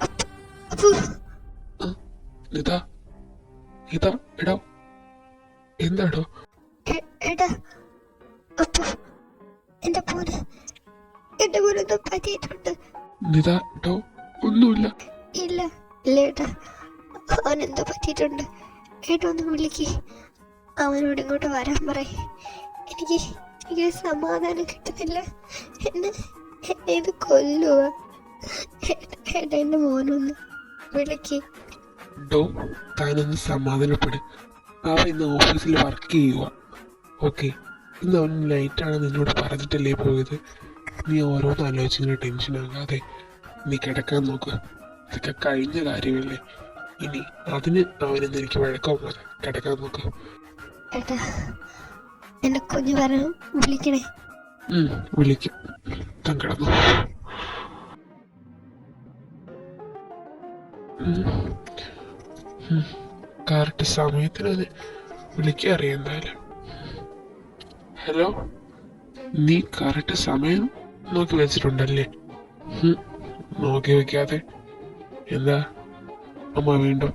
അപ്പു ഇതാ ഇതാ എടോ, എന്താടോ? എടാ അപ്പു, എന്റെ മോനെന്തോ പറ്റിയിട്ടുണ്ട്. നിതാ എടോ, ഒന്നുമില്ല. ഇല്ല ഇല്ല ഏട്ടാ, അവനെന്തോ പറ്റിയിട്ടുണ്ട്. ഏട്ടാ ഒന്ന് വിളിക്ക്, അവനോട് ഇങ്ങോട്ട് വരാൻ പറയും. എനിക്ക് സമാധാനം കിട്ടുന്നില്ല. എന്നെ ഇത് കൊല്ലുക. ഏട്ടാ എന്റെ മോനൊന്ന് വിളിക്ക്. ഡോ, താനൊന്ന് സമാധാനപ്പെട്. അവൻ ഇന്ന് ഓഫീസിൽ വർക്ക് ചെയ്യുക. ഓക്കെ, ഇന്ന് അവൻ നൈറ്റാണ് നിന്നോട് പറഞ്ഞിട്ടല്ലേ പോയത്. നീ ഓരോന്ന് ആലോചിച്ചിങ്ങനെ ടെൻഷൻ ആകാതെ നീ കിടക്കാൻ നോക്ക്. ഇതൊക്കെ കഴിഞ്ഞ കാര്യമല്ലേ. ഇനി അതിന് അവനെന്ന് എനിക്ക് വഴക്കമാകാതെ കിടക്കാൻ നോക്ക്. ഏട്ടാ എന്റെ കുഞ്ഞു പറഞ്ഞു വിളിക്കണേ. വിളിക്കും. താൻ കിടന്നു. കറക്റ്റ് സമയത്തിന് അത് വിളിക്കാൻ അറിയാം എന്തായാലും. ഹലോ, നീ കറക്റ്റ് സമയം നോക്കി വെച്ചിട്ടുണ്ടല്ലേ? നോക്കി വെക്കാതെ എന്താ അമ്മ വീണ്ടും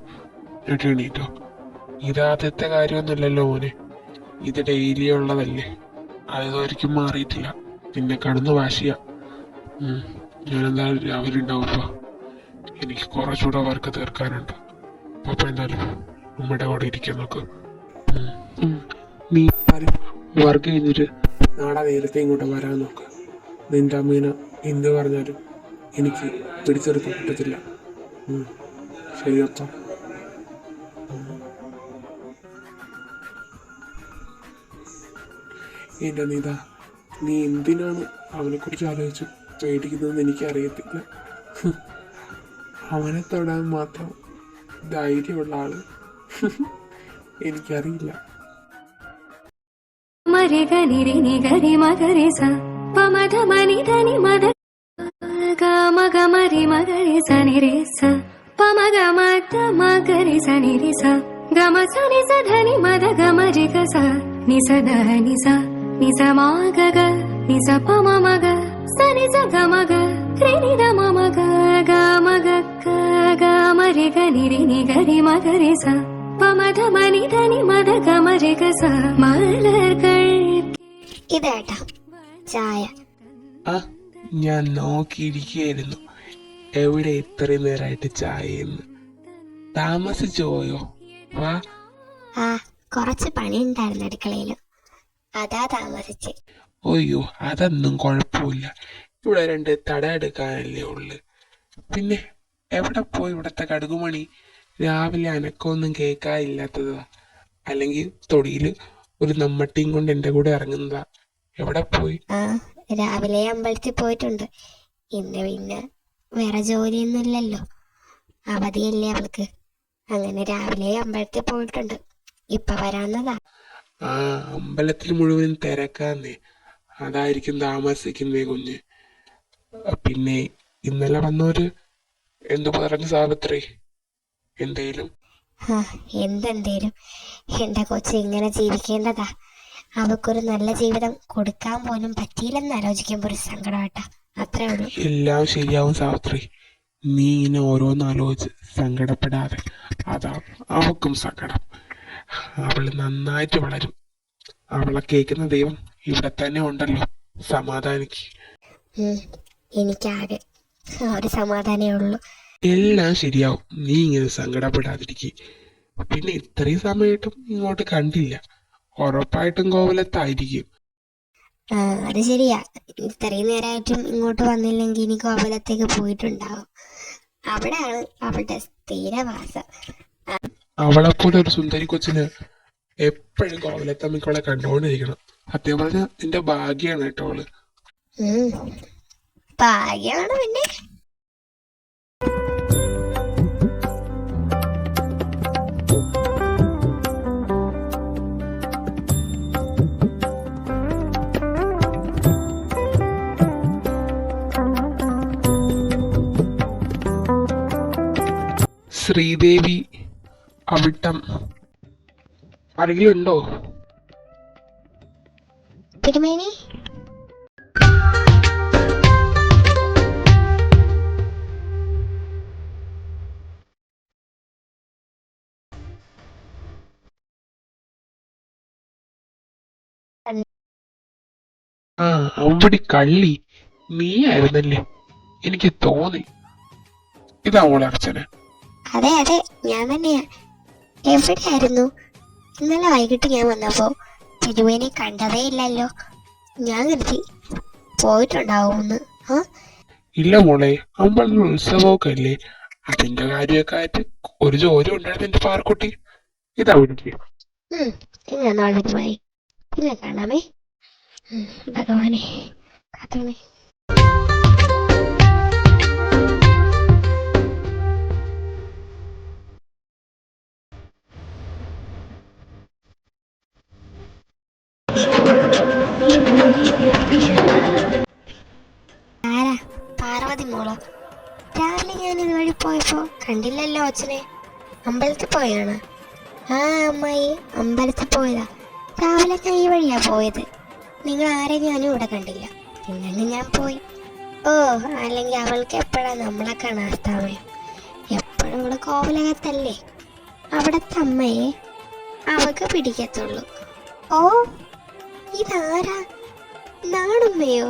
എണീറ്റോ? ഇതാദ്യത്തെ കാര്യമൊന്നുമല്ലല്ലോ മോനെ, ഇത് ഡെയിലി ഉള്ളതല്ലേ. അതൊരിക്കും മാറിയിട്ടില്ല. നിന്നെ കടന്ന് വാശിയ. ഞാനെന്തായാലും രാവിലെ ഉണ്ടാവുമ്പോ എനിക്ക് കുറച്ചുകൂടെ വർക്ക് തീർക്കാനുണ്ട്. അപ്പൊ എന്തായാലും ഉമ്മയുടെ കൂടെ ഇരിക്കാൻ നോക്ക്. നീ വർക്ക് കഴിഞ്ഞിട്ട് നാളെ നേരത്തെ ഇങ്ങോട്ട് വരാൻ നോക്ക്. നിന്റെ അമ്മേനെ എന്ത് പറഞ്ഞാലും എനിക്ക് പിടിച്ചെടുക്കാൻ പറ്റത്തില്ല. ശരി അപ്പ. എൻ്റെ നീത, നീ എന്തിനാണ് അവനെക്കുറിച്ച് ആലോചിച്ച് പേടിക്കുന്നതെന്ന് എനിക്കറിയത്തില്ല. അവനെ തൊടാൻ മാത്രം ധൈര്യമുള്ള ആള് എനിക്കറിയില്ല. ഇതേട്ടാ ചായ. ഞാൻ നോക്കിയിരിക്കുകയായിരുന്നു എവിടെ ഇത്രയും നേരമായിട്ട് ചായയെന്ന്. താമസിച്ചു പോയോ? വാ. കുറച്ച് പണിയുണ്ടായിരുന്നു അടുക്കളയില്, അതാ താമസിച്ച്. ഒയ്യോ, അതൊന്നും കുഴപ്പമില്ല. ഇവിടെ 2 തട എടുക്കാനല്ലേ ഉള്ളു. പിന്നെ എവിടെ പോയി ഇവിടത്തെ കടുകുമണി? രാവിലെ അനക്കമൊന്നും കേൾക്കാനില്ലാത്തതാ. അല്ലെങ്കിൽ തൊടിയില് ഒരു നമ്മട്ടിയും കൊണ്ട് എന്റെ കൂടെ ഇറങ്ങുന്നതാ. എവിടെ പോയി? രാവിലെ അമ്പലത്തിൽ പോയിട്ടുണ്ട്. ഇന്ന് പിന്നെ വേറെ ജോലിയൊന്നും ഇല്ലല്ലോ, അവധിയല്ലേ അവൾക്ക്. അങ്ങനെ രാവിലെ അമ്പലത്തിൽ പോയിട്ടുണ്ട്. ഇപ്പൊ വരാന്നതാ. അമ്പലത്തിൽ മുഴുവൻ തിരക്കാന്നേ, അതായിരിക്കും താമസിക്കുന്നേ കുഞ്ഞ്. പിന്നെ ഇന്നലെ വന്നവര് എന്തു പറഞ്ഞു സാവിത്രി? എന്തേലും എന്തെന്തേലും എന്റെ കൊച്ചു ഇങ്ങനെ ജീവിക്കേണ്ടതാ. അവക്കൊരു നല്ല ജീവിതം കൊടുക്കാൻ പോലും പറ്റിയില്ലെന്ന് ആലോചിക്കുമ്പോ ഒരു സങ്കടമായിട്ടാ. അത്രേ ഉള്ളൂ. എല്ലാം ശരിയാവും സാവിത്രി. നീ ഇങ്ങനെ ഓരോന്നാലോചിച്ച് സങ്കടപ്പെടാതെ. അതാ അവക്കും സങ്കടം. അവള് നന്നായിട്ട് വളരും. അവളെ കേൾക്കുന്ന ദൈവം ഇവിടെ തന്നെ ഉണ്ടല്ലോ. സമാധാനിക്ക്. എനിക്കാകെ ഒരു സമാധാനേ ഉള്ളൂ. എല്ലാം ശരിയാവും. നീ ഇങ്ങനെ സങ്കടപ്പെടാതിരിക്കെ. പിന്നെ ഇത്രയും സമയമായിട്ടും ഇങ്ങോട്ട് കണ്ടില്ല. ഉറപ്പായിട്ടും കോവലത്തായിരിക്കും. അത് ശരിയാ. ഇത്രയും നേരമായിട്ടും ഇങ്ങോട്ട് വന്നില്ലെങ്കിൽ ഇനി കോവലത്തേക്ക് പോയിട്ടുണ്ടാവും. അവിടെയാണ് അവളുടെ സ്ഥിരവാസം. അവളെപ്പോലെ ഒരു സുന്ദരി കൊച്ചിന് എപ്പോഴും കോവലത്തമ്മിക്കോളെ കണ്ടോണ്ടിരിക്കണം. സത്യം പറഞ്ഞ നിന്റെ ഭാഗ്യാണ് കേട്ടോ അവള്. ഭാഗ്യമാണ് പിന്നെ. ശ്രീദേവി അവിട്ടം അരികിലുണ്ടോ? തിരുമേനി, ആ അവിടെ കള്ളി നീയായിരുന്നല്ലേ, എനിക്ക് തോന്നി. ഇതാ മോളെ അർച്ചന. അതെ അതെ, ഞാൻ തന്നെയാ. എവിടെയായിരുന്നു? ഇന്നലെ വൈകിട്ട് ഞാൻ വന്നപ്പോ തിരുവേനെ കണ്ടതേ ഇല്ലല്ലോ. ഞാൻ കരുതി പോയിട്ടുണ്ടാവുമെന്ന്. ആ ഇല്ല മോളെ, അമ്പലത്തിൽ ഉത്സവമൊക്കെ അല്ലേ, അതിന്റെ കാര്യമൊക്കെ ആയിട്ട് ഒരു ജോലി ഉണ്ടായിരുന്നു എന്റെ പാറക്കുട്ടി. ഇതാ വിളിക്കുക. ഞാൻ നാളെ പോയി പിന്നെ കാണാമേ. ഭഗവാനെ കാത്തോണേ. ആരാ? പാർവതി മോളോ? രാവിലെ ഞാൻ ഇതുവഴി പോയപ്പോ കണ്ടില്ലല്ലോ അച്ഛനെ. അമ്പലത്തിൽ പോയാണ്? ആ അമ്മായി, അമ്പലത്തിൽ പോയതാ. രാവിലെ ഞാൻ ഈ വഴിയാ പോയത്. നിങ്ങൾ ആരെയും ഞാനും ഇവിടെ കണ്ടില്ല. പിന്നെ ഞാൻ പോയി. ഓ, അല്ലെങ്കിൽ അവൾക്ക് എപ്പോഴാ നമ്മളെ കാണാൻ സമയം? എപ്പോഴും അവള് കോവിലകത്തല്ലേ. അവിടത്തെ അമ്മയെ അവക്ക് പിടിക്കത്തുള്ളൂ. ഓ, ഇതാരാ? നാടുമ്മയോ?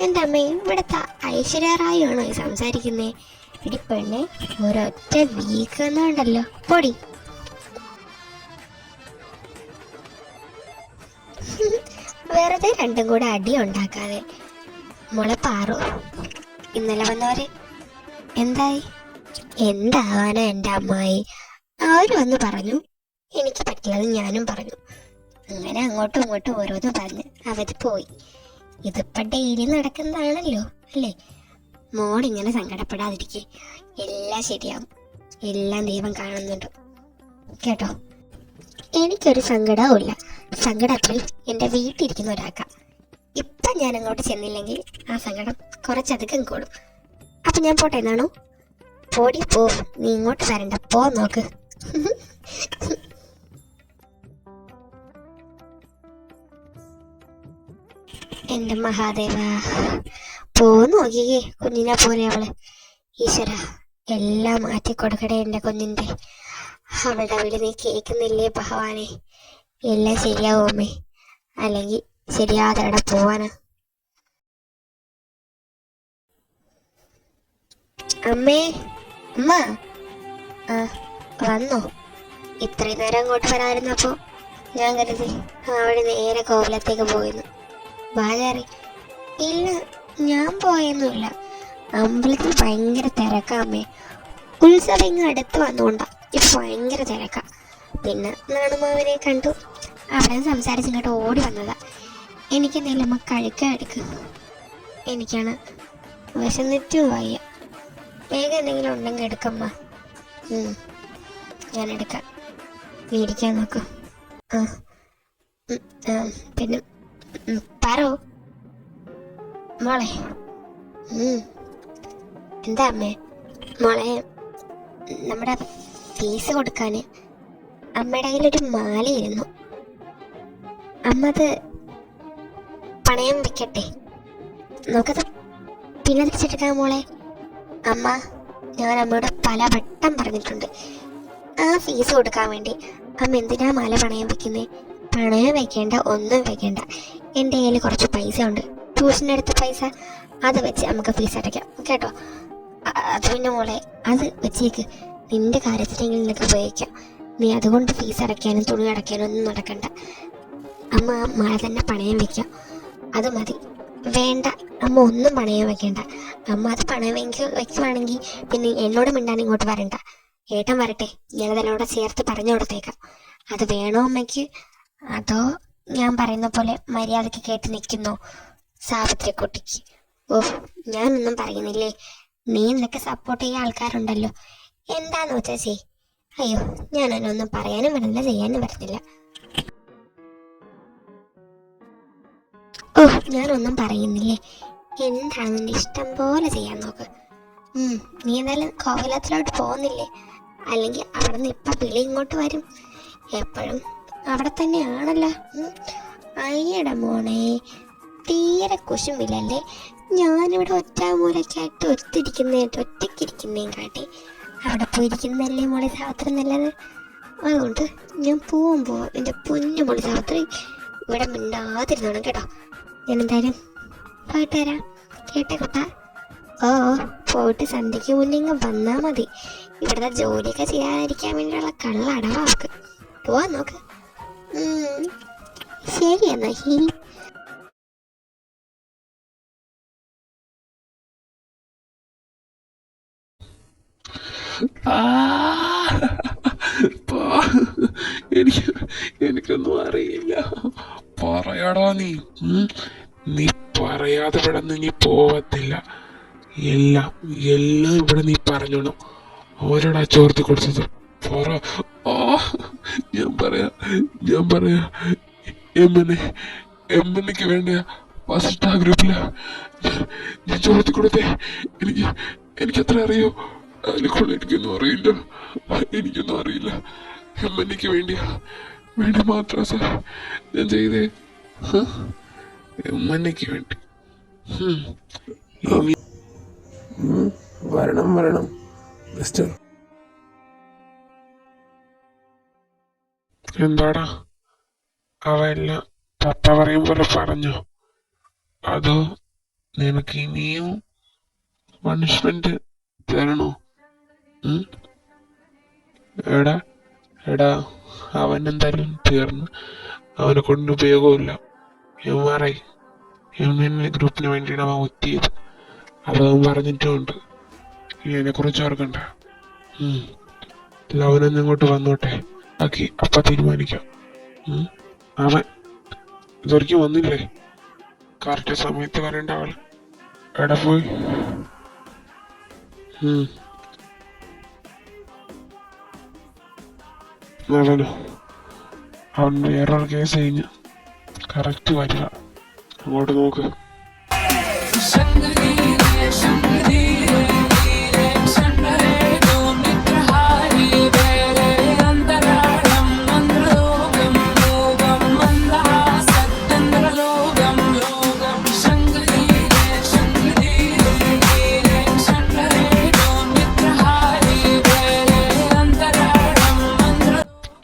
എൻ്റെ അമ്മയും ഇവിടുത്തെ ഐശ്വര്യ റായി ആണോ ഈ സംസാരിക്കുന്നേ? ഇടി പെണ്ണെ, ഒരൊറ്റ വീക്കുന്നുണ്ടല്ലോ, പൊടി. വെറുതെ രണ്ടും കൂടെ അടി ഉണ്ടാക്കാതെ. മോളെ പാറു, ഇന്നലെ വന്നവര് എന്തായി? എന്താവാനോ എൻ്റെ അമ്മായി. അവര് വന്ന് പറഞ്ഞു, എനിക്ക് പറ്റില്ലെന്ന് ഞാനും പറഞ്ഞു. അങ്ങനെ അങ്ങോട്ടും ഇങ്ങോട്ടും ഓരോന്നും പറഞ്ഞ് അവര് പോയി. ഇതിപ്പോ ഡെയിലി നടക്കുന്നതാണല്ലോ അല്ലേ? മോളിങ്ങനെ സങ്കടപ്പെടാതിരിക്കെ, എല്ലാം ശരിയാവും. എല്ലാം ദൈവം കാണുന്നുണ്ട് കേട്ടോ. എനിക്കൊരു സങ്കടവും ഇല്ല. സങ്കടത്തിൽ എൻ്റെ വീട്ടിലിരിക്കുന്ന ഒരാൾക്ക. ഇപ്പം ഞാൻ അങ്ങോട്ട് ചെന്നില്ലെങ്കിൽ ആ സങ്കടം കുറച്ചധികം കൂടും. അപ്പം ഞാൻ പോട്ടെ എന്നാണോ? പോടി പോ, നീ ഇങ്ങോട്ട് വരണ്ട, പോ നോക്ക്. എൻ്റെ മഹാദേവ, പോ നോക്കിയേ കുഞ്ഞിനെ പോലെ അവള്. ഈശ്വര, എല്ലാം മാറ്റിക്കൊടുക്കടേ എൻ്റെ കുഞ്ഞിൻ്റെ. അവളുടെ വിളി നീ കേൾക്കുന്നില്ലേ ഭഗവാനെ? എല്ലാം ശരിയാവും അമ്മേ, അല്ലെങ്കിൽ ശരിയാതെ അവിടെ പോവാനാ. അമ്മേ, അമ്മ. ആ, വന്നോ? ഇത്രയും നേരം അങ്ങോട്ട് വരാതിരുന്നപ്പോ ഞാൻ കരുതി അവിടെ നേരെ കോവിലത്തേക്ക് പോയിരുന്നു. വാചാറി. ഇല്ല, ഞാൻ പോയൊന്നുമില്ല. അമ്പലത്തിൽ ഭയങ്കര തിരക്കാമ്മേ. ഉത്സവം ഇങ്ങ് അടുത്ത് വന്നുകൊണ്ടാ ഇപ്പൊ ഭയങ്കര തിരക്കാ. പിന്നെ നാണുമാവിനെ കണ്ടു, അവിടെ സംസാരിച്ച് ഇങ്ങോട്ട് ഓടി വന്നതാ. എനിക്ക് എന്തെങ്കിലും അമ്മ കഴിക്കാൻ എടുക്കും. എനിക്കാണ് വിശന്നിട്ടും വയ്യ. വേഗം എന്തെങ്കിലും ഉണ്ടെങ്കിൽ എടുക്കമ്മ. ഞാൻ എടുക്കാം, നീ ഇരിക്കാൻ നോക്കൂ. ആ, പിന്നെ പറോ മോളെ. എന്താ അമ്മേ? മോളെ, നമ്മുടെ ഫീസ് കൊടുക്കാന് അമ്മയുടെ കയ്യിലൊരു മാലയിരുന്നു. അമ്മ അത് പണയം വെക്കട്ടെ? നമുക്കത് പിന്നെ തിരിച്ചെടുക്കാം മോളെ. അമ്മ, ഞാൻ അമ്മയോട് പല വട്ടം പറഞ്ഞിട്ടുണ്ട്, ആ ഫീസ് കൊടുക്കാൻ വേണ്ടി അമ്മ എന്തിനാ മാല പണയം വെക്കുന്നേ? പണയം വെക്കേണ്ട, ഒന്നും വെക്കേണ്ട. എൻ്റെ കയ്യിൽ കുറച്ച് പൈസ ഉണ്ട്, ട്യൂഷനെടുത്ത പൈസ. അത് വെച്ച് നമുക്ക് ഫീസ് അടയ്ക്കാം കേട്ടോ. അത് പിന്നെ മോളെ, അത് വെച്ചേക്ക്, നിന്റെ കാര്യത്തിനെങ്കിലും നിനക്ക് ഉപയോഗിക്കാം. നീ അതുകൊണ്ട് ഫീസ് അടയ്ക്കാനും തുണി അടയ്ക്കാനും ഒന്നും നടക്കണ്ട. അമ്മ ആ മാല തന്നെ പണയം വെക്കാം, അത് മതി. വേണ്ട, അമ്മ ഒന്നും പണയം വെക്കേണ്ട. അമ്മ അത് പണയം വെക്കുവാണെങ്കിൽ പിന്നെ എന്നോട് മിണ്ടാൻ ഇങ്ങോട്ട് വരണ്ട. ഏട്ടൻ വരട്ടെ, ഞാനതെല്ലാം ചേർത്ത് പറഞ്ഞു കൊടുത്തേക്കാം. അത് വേണോ അമ്മയ്ക്ക്? അതോ ഞാൻ പറയുന്ന പോലെ മര്യാദയ്ക്ക് കേട്ട് നിൽക്കുന്നോ സാവിത്രി കുട്ടിക്ക്? ഓഹ്, ഞാനൊന്നും പറയുന്നില്ലേ, നീ നിനക്ക് സപ്പോർട്ട് ചെയ്യാൻ ആൾക്കാരുണ്ടല്ലോ, എന്താന്ന് വെച്ചാ ചെയ്. അയ്യോ, ഞാനൊന്നും പറയാനും പറ്റില്ല, ചെയ്യാനും പറ്റുന്നില്ല. ഓഹ്, ഞാനൊന്നും പറയുന്നില്ലേ, എന്താണ് നിന്റെ ഇഷ്ടം പോലെ ചെയ്യാൻ നോക്ക്. നീ എന്തായാലും കോവിലത്തിലോട്ട് പോകുന്നില്ലേ? അല്ലെങ്കിൽ അവിടെ നിന്ന് ഇപ്പം വിളി ഇങ്ങോട്ട് വരും. എപ്പോഴും അവിടെ തന്നെയാണല്ലോ. അയ്യട മോനെ, തീരെ കുശുമില്ലല്ലേ? ഞാനിവിടെ ഒറ്റമൂലക്കായിട്ട് ഒറ്റയ്ക്കിരിക്കുന്നേം കാട്ടി അവിടെ പോയിരിക്കുന്നതല്ലേ മോളെ സാവിത്രി നല്ലത്. അതുകൊണ്ട് ഞാൻ പോവാൻ എൻ്റെ പൊന്നു മോളെ സാവിത്രി, ഇവിടെ മിണ്ടാതിരുന്നോണം കേട്ടോ. ഞാൻ എന്തായാലും പോയിട്ട് വരാം. കേട്ട കുട്ടാ? ഓ പോയിട്ട് സന്ധ്യയ്ക്ക് മുന്നേ ഇങ്ങ് വന്നാ മതി. ഇവിടുത്തെ ജോലിയൊക്കെ ചെയ്യാതിരിക്കാൻ വേണ്ടിയുള്ള കള്ള അടവാ അവക്ക്. പോവാ നോക്ക്. ശരി എന്നാ. എനിക്കൊന്നും അറിയില്ല. പറയാടാ നീ. നീ പറയാതെ ഇവിടെ നിന്ന് നീ പോവത്തില്ല. എല്ലാം എല്ലാം ഇവിടെ നീ പറഞ്ഞോണം. ഓരോടാ ചോർത്തി കൊടുത്തത് പറ. ഞാൻ പറയാ എമ്മനക്ക് വേണ്ട ഫസ്റ്റ് ഗ്രൂപ്പില ഞാൻ ചോർത്തി കൊടുത്തേ. എനിക്കത്ര അറിയോ? അതിനെക്കൊണ്ട് എനിക്കൊന്നും അറിയില്ല. എമ്മനക്ക് വേണ്ടി മാത്രം സാർ ഞാൻ ചെയ്തേ. എമ്മനക്ക് വേണ്ടി. വരണം മിസ്റ്റർ. എന്താടാ അവയെല്ലാം തത്ത പറയും പോലെ പറഞ്ഞോ? അതോ നിനക്ക് ഇനിയും പണിഷ്മെന്റ് തരണോ? എടാ അവൻ എന്തായാലും തീർന്ന്. അവനെ കൊണ്ട് ഉപയോഗമില്ല. ഗ്രൂപ്പിന് വേണ്ടിയാണ് അവൻ ഒറ്റിയത്. അതവൻ പറഞ്ഞിട്ടുമുണ്ട്. ഇതിനെ കുറിച്ച് ഓർക്കണ്ട. അവനൊന്നും ഇങ്ങോട്ട് വന്നോട്ടെ. ബാക്കി അപ്പ തീരുമാനിക്കാം. അവൻ ഇതൊരിക്കും വന്നില്ലേ? കറക്റ്റ് സമയത്ത് വരേണ്ട ആള് എവിടെ പോയി? അവൻ വേറൊരു കേസ് കഴിഞ്ഞ് കറക്റ്റ് വരിക. അങ്ങോട്ട് നോക്ക്.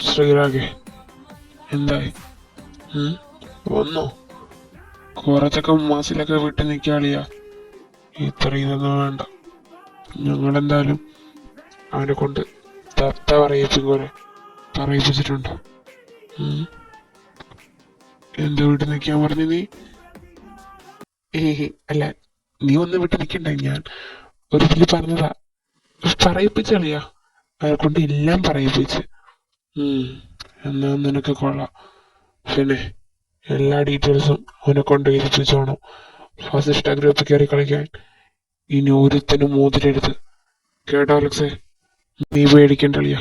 ശ്രീരാഗെ എന്തായി? വന്നോ? കുറച്ചൊക്കെ മാസിലൊക്കെ വിട്ട് നിൽക്കാളിയാ. ഇത്രയും ഇതൊന്നും വേണ്ട. ഞങ്ങളെന്തായാലും അവനെ കൊണ്ട് തത്ത പറയിപ്പിച്ചിട്ടുണ്ട്. എന്ത് വീട്ടിൽ നിൽക്കാൻ പറഞ്ഞു നീ? അല്ല, നീ ഒന്ന് വിട്ട് നിൽക്കണ്ട. ഞാൻ ഒരു ഇതിൽ പറഞ്ഞതാ. പറയിപ്പിച്ചളിയാ. അവനെ കൊണ്ട് എല്ലാം പറയിപ്പിച്ച്. എന്നാ നിനക്ക് കൊള്ളാം. പിന്നെ എല്ലാ ഡീറ്റെയിൽസും അവനെ കൊണ്ട് എഴുതിപ്പിച്ചോണം. ഫസ്റ്റ് ഗ്രൂപ്പിൽ കയറി കളിക്കാൻ ഇനി ഒരുത്തനും മോതിരരുത്. കേട്ടോ അലക്സേ? നീ പേടിക്കണ്ടളിയാ.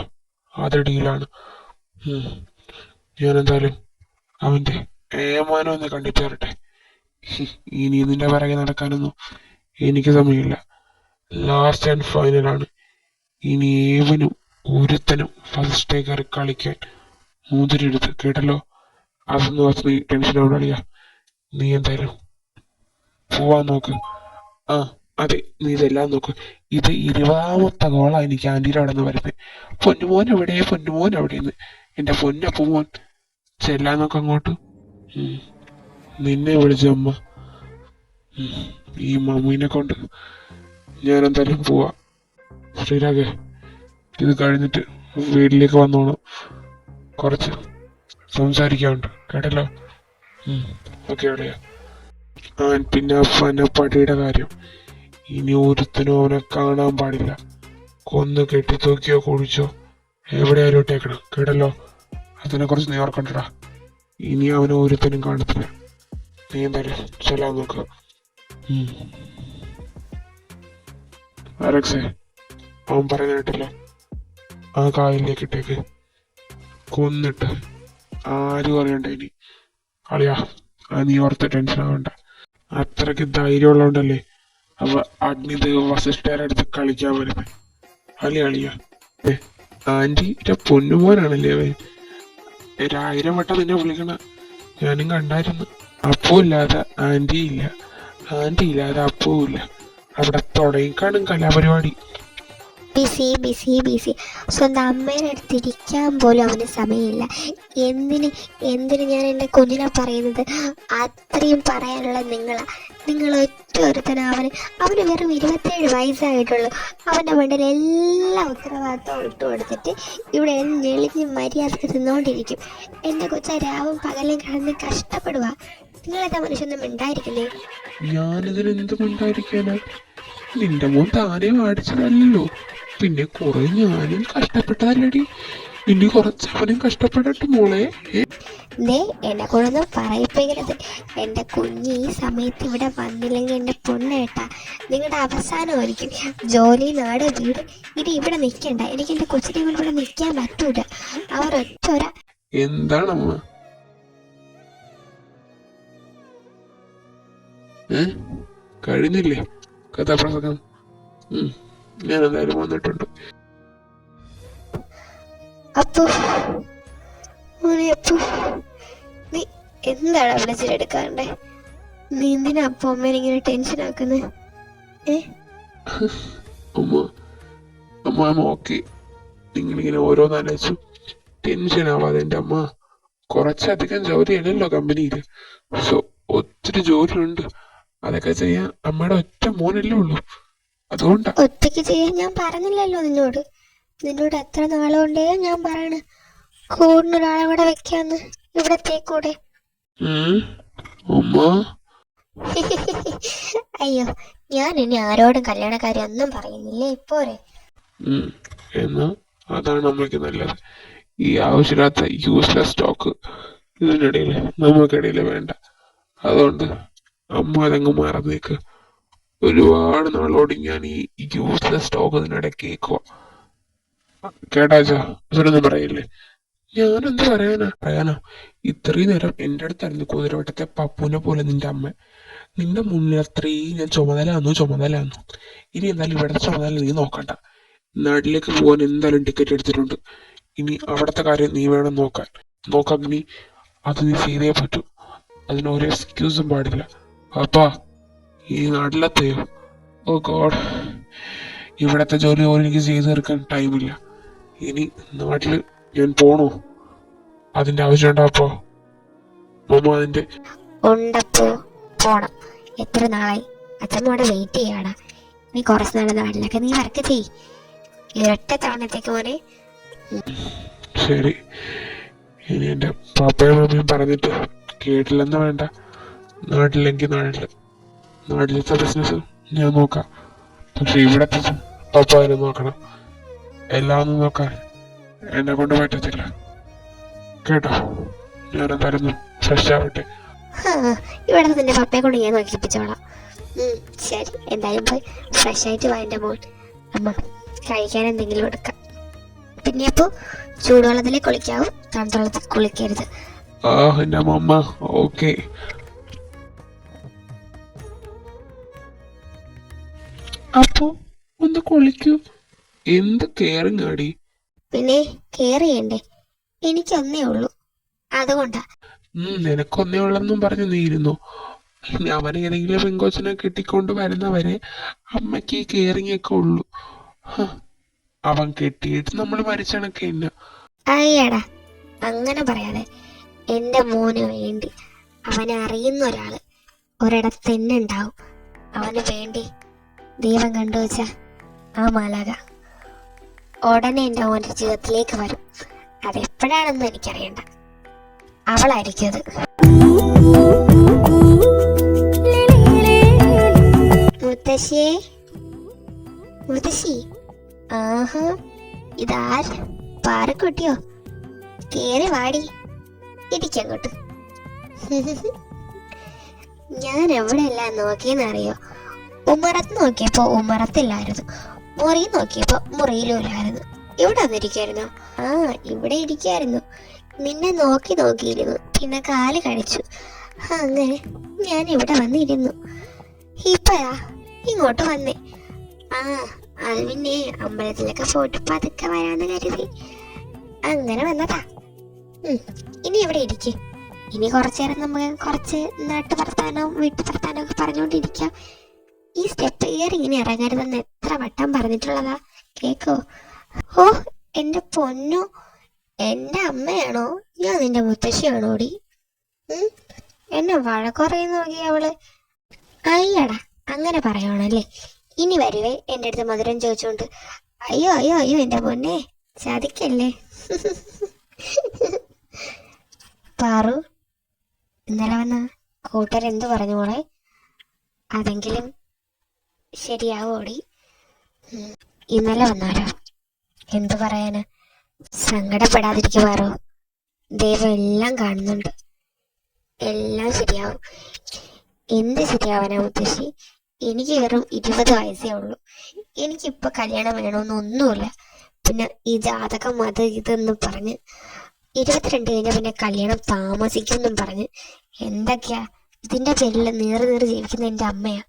അത് ഡീലാണ്. ഞാനെന്തായാലും അവന്റെ ഏമാനം ഒന്ന് കണ്ടിട്ട് വരട്ടെ. ഇനി ഇതിന്റെ പിറകെ നടക്കാനൊന്നും എനിക്ക് സമയമില്ല. ലാസ്റ്റ് ആൻഡ് ഫൈനലാണ്. ഇനി ഏവനും ഒരുത്തനും ഫസ്റ്റ് കയറി കളിക്കാൻ മോതിരെടുത്ത്. കേട്ടല്ലോ? അതൊന്നും വെച്ച് നീ ടെൻഷൻ ആവണില്ല. നീ എന്തായാലും പോവാൻ നോക്ക്. അതെ, നീ ഇതെല്ലാം നോക്ക്. ഇത് 20ാമത്തെ ഗോളാ എനിക്ക് ആന്റിയുടെ അവിടെ നിന്ന് വരുന്നത്. പൊന്നുമോൻ എവിടെയെന്ന് എന്റെ പൊന്നപ്പുമോൻ. ചെല്ലാൻ നോക്ക് അങ്ങോട്ട്. നിന്നെ വിളിച്ച അമ്മ. ഈ മമ്മീനെ കൊണ്ട് ഞാൻ എന്തായാലും പോവാ. ശ്രീരാഗേ, ഇത് കഴിഞ്ഞിട്ട് വീട്ടിലേക്ക് വന്നോണം. കുറച്ച് സംസാരിക്കാറുണ്ട്. കേട്ടല്ലോ? ഓക്കെ. എവിടെയാ? പിന്നെ പടിയുടെ കാര്യം. ഇനി ഒരുത്തനും അവനെ കാണാൻ പാടില്ല. കൊന്ന് കെട്ടി തൂക്കിയോ കുഴിച്ചോ എവിടെയായാലും ഇട്ടേക്കണം. കേട്ടല്ലോ? അതിനെ കുറിച്ച് നീ ഓർക്കണ്ടടാ. ഇനി അവനെ ഒരുത്തനും കാണത്തില്ല. നീ എന്തായാലും ചെല്ലാൻ നോക്കുക. അലക്സേ, അവൻ പറയുന്ന കേട്ടില്ല? ആ കായലിലേക്ക് ഇട്ടേക്ക്. കൊന്നിട്ട് ആരും അറിയണ്ട ഇനി. അളിയാ, നീ ഓർത്ത് ടെൻഷൻ ആവണ്ട. അത്രയ്ക്ക് ധൈര്യമുള്ളതുകൊണ്ടല്ലേ അവ അഗ്നിദേവ വസിഷ്ഠരുടെ കളിക്കാൻ വരുന്നത്. അളിയാ, ആന്റിയുടെ പൊന്നുമോനാണല്ലേ അവൻ. 1000 വട്ടം നിന്നെ വിളിക്കണ ഞാനും കണ്ടായിരുന്നു. അപ്പവും ഇല്ലാതെ ആന്റി ഇല്ല, ആന്റി ഇല്ലാതെ അപ്പവും ഇല്ല. അവിടെ തുടങ്ങിക്കാണും കലാപരിപാടി. Busy busy busy. സ്വന്തം അമ്മേനെ അടുത്തിരിക്കാൻ പോലും അവന് സമയമില്ല. എന്തിന് എന്തിന് ഞാൻ എൻ്റെ കുഞ്ഞിനെ പറയുന്നത്? അത്രയും പറയാനുള്ള നിങ്ങൾ ഒറ്റ ഒരുത്തന. അവന് വെറും 27 വയസ്സായിട്ടുള്ളൂ. അവൻ്റെ മണ്ടയിൽ എല്ലാ ഉത്തരവാദിത്വം ഇട്ട് കൊടുത്തിട്ട് ഇവിടെ ഞെളിഞ്ഞ് മര്യാദക്ക് തിന്നുകൊണ്ടിരിക്കും. എൻ്റെ കൊച്ച രാവും പകലും കിടന്ന് കഷ്ടപ്പെടുക. നിങ്ങളെന്താ മനുഷ്യനൊന്നും ഉണ്ടായിരിക്കുന്നേ? ഞാനിതിനെന്ത് ഉണ്ടായിരിക്കാനാ? നിന്റെ മോൻ താനെ വാടിച്ചതല്ലോ. പിന്നെ കുറെ ഞാനും കഷ്ടപ്പെട്ടതല്ലടി. ഇനി കുറച്ച് അവനും കഷ്ടപ്പെടട്ടെ മോളെ. ദേ എന്നെ കൊണ്ടൊന്നും പറയിപ്പിക്കരുത്. എൻ്റെ കുഞ്ഞ് ഈ സമയത്ത് ഇവിടെ വന്നില്ലെങ്കിൽ എൻ്റെ പൊണ്ണേട്ടാ നിങ്ങളുടെ അവസാനമായിരിക്കും. ജോലി, നാട്, വീട്. ഇനി ഇവിടെ നിൽക്കണ്ട. എനിക്ക് എൻ്റെ കൊച്ചിനെ കൊണ്ട് ഇവിടെ നിൽക്കാൻ പറ്റൂല. അവർ ഒറ്റ എന്താണമ്മ? കഴിഞ്ഞില്ലേ കഥാപ്രസംഗം? ഞാൻ എന്തായാലും വന്നിട്ടുണ്ട്. അപ്പു മോനെ, അപ്പു നീ എന്താണ് വിളിച്ചിട്ടെടുക്കാണ്ടേ? നീ എന്തിനാ അപ്പു അമ്മേനെ ഇങ്ങനെ ടെൻഷൻ ആക്കുന്നത്? അമ്മ ഓക്കെ. നിങ്ങളിങ്ങനെ ഓരോന്നാലോചിച്ചു ടെൻഷൻ ആവാതെ. എൻ്റെ അമ്മ കുറച്ചധികം ജോലിയല്ലല്ലോ കമ്പനിയിൽ. സോ ഒത്തിരി ജോലിയുണ്ട്. അതൊക്കെ ചെയ്യാൻ അമ്മയുടെ ഒറ്റ മോനല്ലേ ഉള്ളൂ. അതുകൊണ്ടാ. ഒറ്റയ്ക്ക് ചെയ്യാൻ ഞാൻ പറഞ്ഞില്ലല്ലോ നിന്നോട്. എത്ര നാളുകൊണ്ടേ ഞാൻ പറയണ കൂടിനൊരാളെ കൂടെ വെക്കാന്ന്. ഇവിടത്തേക്കൂടെ. അയ്യോ, ഞാൻ ഇനി ആരോടും കല്യാണക്കാര്യം ഒന്നും പറയുന്നില്ലേ. ഇപ്പോരെ. എന്നാ അതാണ് അമ്മയ്ക്ക് നല്ലത്. ഈ ആവശ്യമില്ലാത്ത യൂസ്ലെസ് ടോക്ക് ഇതിനിടയിൽ നമുക്കിടയിൽ വേണ്ട. അതുകൊണ്ട് അമ്മ അതങ്ങ് മറന്നേക്ക്. ഒരുപാട് നാളോട് ഞാൻ ഈ യൂസ്ലെസ് ടോക്ക് ഇതിനിടയ്ക്ക് കേൾക്കുക. കേട്ടാച്ചാ അതൊന്നും പറയില്ലേ? ഞാനെന്ത് പറയാനാ? ഇത്രയും നേരം എൻ്റെ അടുത്തായിരുന്നു കുതിരവട്ടത്തെ പപ്പുവിനെ പോലെ നിന്റെ അമ്മ. നിന്റെ മുന്നിൽ അത്രയും ഞാൻ ചുമതല. ഇനി എന്തായാലും ഇവിടുത്തെ ചുമതല നീ നോക്കണ്ട. നാട്ടിലേക്ക് പോകാൻ എന്തായാലും ടിക്കറ്റ് എടുത്തിട്ടുണ്ട്. ഇനി അവിടുത്തെ കാര്യം നീ വേണം നോക്കാൻ. നീ അത് നീ ചെയ്തേ പറ്റൂ. അതിനൊരു എക്സ്ക്യൂസും പാടില്ല. അപ്പാ ഈ നാട്ടിലെത്തയോ? ഓ ഗോഡ്, ഇവിടത്തെ ജോലി പോലും എനിക്ക് ചെയ്തു തീർക്കാൻ ടൈമില്ല. ഇനി നാട്ടില് ഞാൻ പോണോ? അതിന്റെ ആവശ്യമുണ്ടോ? അപ്പോ മമ്മ അതിന്റെ ഉണ്ടപ്പോ പോണം. എത്ര നാളായി അച്ഛമ്മോടെ വെയിറ്റ് ചെയ്യാടാ. നീ കുറച്ച് നാളെ നാട്ടിലൊക്കെ നീ വർക്ക് ചെയ്യ്. ഇരട്ട തവണത്തേക്ക് മോനെ. ശരി. ഇനി എൻ്റെ പാപ്പയും മമ്മിയും പറഞ്ഞിട്ട് കേട്ടില്ലെന്ന് വേണ്ട. നാട്ടിലെങ്കിൽ നാട്ടിലത്തെ ബിസിനസ് ഞാൻ നോക്കാം. പക്ഷെ ഇവിടത്തെ പപ്പ അതിനെ നോക്കണം. എല്ലാം ഒന്നും നോക്കാൻ എന്നെ കൊണ്ട് പറ്റത്തില്ല. കേട്ടോ? ഞാനെന്തായിരുന്നു ഫ്രഷ് ആവട്ടെ. ഇവിടെ നിന്റെ പപ്പയെ കൊണ്ട് ഞാൻ നോക്കിപ്പിച്ചോളാം. ശരി, എന്തായാലും പോയി ഫ്രഷ് ആയിട്ട് വാ എൻ്റെ മോൻ. അമ്മ കഴിക്കാൻ എന്തെങ്കിലും എടുക്കാം. പിന്നെ അപ്പോ ചൂടുവെള്ളത്തിലേ കുളിക്കാവും, തണുത്ത വെള്ളത്തിൽ കുളിക്കരുത്. എൻ്റെ അമ്മ ഓക്കെ. അപ്പോ ഒന്ന് കുളിക്കൂ. എന്ത് കെയറിങ് ആടി. പിന്നെ കെയർ ചെയ്യണ്ടേ? എനിക്കൊന്നേ ഉള്ളൂ, അതുകൊണ്ടാ. നിനക്കൊന്നേ ഉള്ളെന്നും പറഞ്ഞു നീ ഇരുന്നു. അവൻ ഏതെങ്കിലും പെങ്കൊച്ചിനെ കെട്ടിക്കൊണ്ട് വരുന്നവരെ അമ്മയ്ക്ക് ഈ കെയറിങ് ഒക്കെ ഉള്ളൂ. അവൻ കെട്ടിയിട്ട് നമ്മൾ മരിച്ചണക്കെ ഇല്ല. അയ്യടാ, അങ്ങനെ പറയാതെ. എൻ്റെ മോന് വേണ്ടി അവനെ അറിയുന്ന ഒരിടത്ത് തന്നെ ഉണ്ടാവും. അവന് വേണ്ടി ദൈവം കണ്ടുവച്ച ആ മാലാക ഉടനെ എൻ്റെ മോൻ്റെ ജീവിതത്തിലേക്ക് വരും. അതെപ്പോഴാണെന്ന് എനിക്കറിയണ്ട. അവളായിരിക്കും അത്. മുത്തശ്ശി, ആഹാ, ഇതാർ? പാറക്കുട്ടിയോ? കേറി വാടി, ഇരിക്കങ്ങോട്ട്. ഞാൻ എവിടെയെല്ലാം നോക്കിയെന്നറിയോ? ഉമ്മറത്ത് നോക്കിയപ്പോ ഉമ്മറത്തില്ലായിരുന്നു, മുറി നോക്കിയപ്പോ മുറിയിലും ഇല്ലായിരുന്നു. ഇവിടെ വന്നിരിക്കായിരുന്നു. ഇവിടെ ഇരിക്കായിരുന്നു. നിന്നെ നോക്കിയിരുന്നു. പിന്നെ കാല് കഴിച്ചു. അങ്ങനെ ഞാൻ ഇവിടെ വന്നിരുന്നു. ഇപ്പഴാ ഇങ്ങോട്ട് വന്നേ. അത് പിന്നെ അമ്പലത്തിലൊക്കെ പോയിട്ട് പതുക്കെ വരാന്ന് കരുതി അങ്ങനെ വന്നതാ. ഇനി ഇവിടെ ഇരിക്കേ. ഇനി കുറച്ചേരം നമുക്ക് കുറച്ച് നാട്ടു വർത്താനവും വീട്ടു വർത്താനവും ഒക്കെ പറഞ്ഞുകൊണ്ടിരിക്കാം. ഈ സ്റ്റെപ്പ് കയറി ഇങ്ങനെ ഇറങ്ങരുതെന്ന് എത്ര വട്ടം പറഞ്ഞിട്ടുള്ളതാ. കേക്കോ? ഓ എന്റെ പൊന്നോ, എന്റെ അമ്മയാണോ ഞാൻ നിന്റെ മുത്തശ്ശിയാണോടി? എന്നെ വഴക്കുറയുന്ന നോക്കി അവള്. അയ്യടാ, അങ്ങനെ പറയണല്ലേ. ഇനി വരുവേ എൻ്റെ അടുത്ത് മധുരം ചോദിച്ചോണ്ട്. അയ്യോ അയ്യോ അയ്യോ എന്റെ പൊന്നെ, ചതിക്കല്ലേ. പാറു, ഇന്നലെ വന്ന കൂട്ടരെന്തു പറഞ്ഞു മോളെ? അതെങ്കിലും ശരിയാവോടി? ഇന്നലെ വന്നാലോ? എന്തു പറയാന്? സങ്കടപ്പെടാതിരിക്കുവാറോ, ദൈവം എല്ലാം കാണുന്നുണ്ട്. എല്ലാം ശരിയാവും. എന്ത് ശരിയാവാനാ മുത്തശ്ശി? എനിക്ക് വെറും 20 വയസ്സേ ഉള്ളൂ. എനിക്കിപ്പോൾ കല്യാണം വേണമെന്നൊന്നുമില്ല. പിന്നെ ഈ ജാതകം അത് ഇതെന്ന് പറഞ്ഞ് 22 കഴിഞ്ഞാൽ പിന്നെ കല്യാണം താമസിക്കുമെന്നും പറഞ്ഞ് എന്തൊക്കെയാ ഇതിന്റെ പേരിൽ നീറി ജീവിക്കുന്ന എൻ്റെ അമ്മയാ.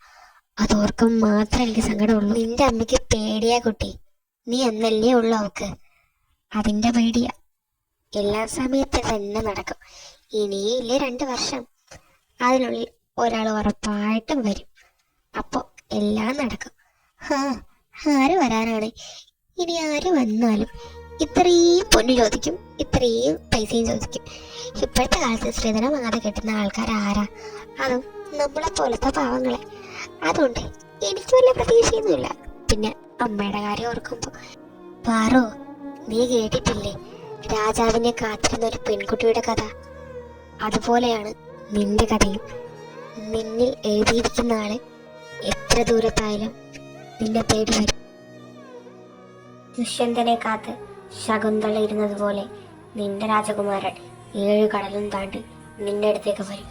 അതോർക്കും മാത്രം എനിക്ക് സങ്കടമുള്ളൂ. നിന്റെ അമ്മയ്ക്ക് പേടിയാ കുട്ടി. നീ എന്നല്ലേ ഉള്ളു അവക്ക്. അതിന്റെ പേടിയാ. എല്ലാ സമയത്തും തന്നെ നടക്കും. ഇനിയില്ലേ 2 വർഷം, അതിനുള്ളിൽ ഒരാൾ ഉറപ്പായിട്ടും വരും. അപ്പോൾ എല്ലാം നടക്കും. ആര് വരാനാണ്? ഇനി ആര് വന്നാലും ഇത്രയും പൊന്നു ചോദിക്കും, ഇത്രയും പൈസയും ചോദിക്കും. ഇപ്പോഴത്തെ കാലത്ത് സ്ത്രീധനം വാങ്ങാതെ കിട്ടുന്ന ആൾക്കാർ ആരാ? അതും നമ്മളെ പോലത്തെ പാവങ്ങളെ. അതുകൊണ്ട് എനിക്ക് വല്ല പ്രതീക്ഷയൊന്നുമില്ല. പിന്നെ അമ്മയുടെ കാര്യം ഓർക്കുമ്പോ. പാറോ, നീ കേട്ടിട്ടില്ലേ രാജാവിനെ കാത്തിരുന്ന ഒരു പെൺകുട്ടിയുടെ കഥ? അതുപോലെയാണ് നിന്റെ കഥയും. നിന്നിൽ എഴുതിയിരിക്കുന്ന ആള് എത്ര ദൂരത്തായാലും നിന്നെ തേടി വരും. ദുഷ്യന്തനെ കാത്ത് ശകുന്തള ഇരുന്നത് പോലെ നിന്റെ രാജകുമാരൻ 7 കടലും താണ്ടി നിന്റെ അടുത്തേക്ക് വരും.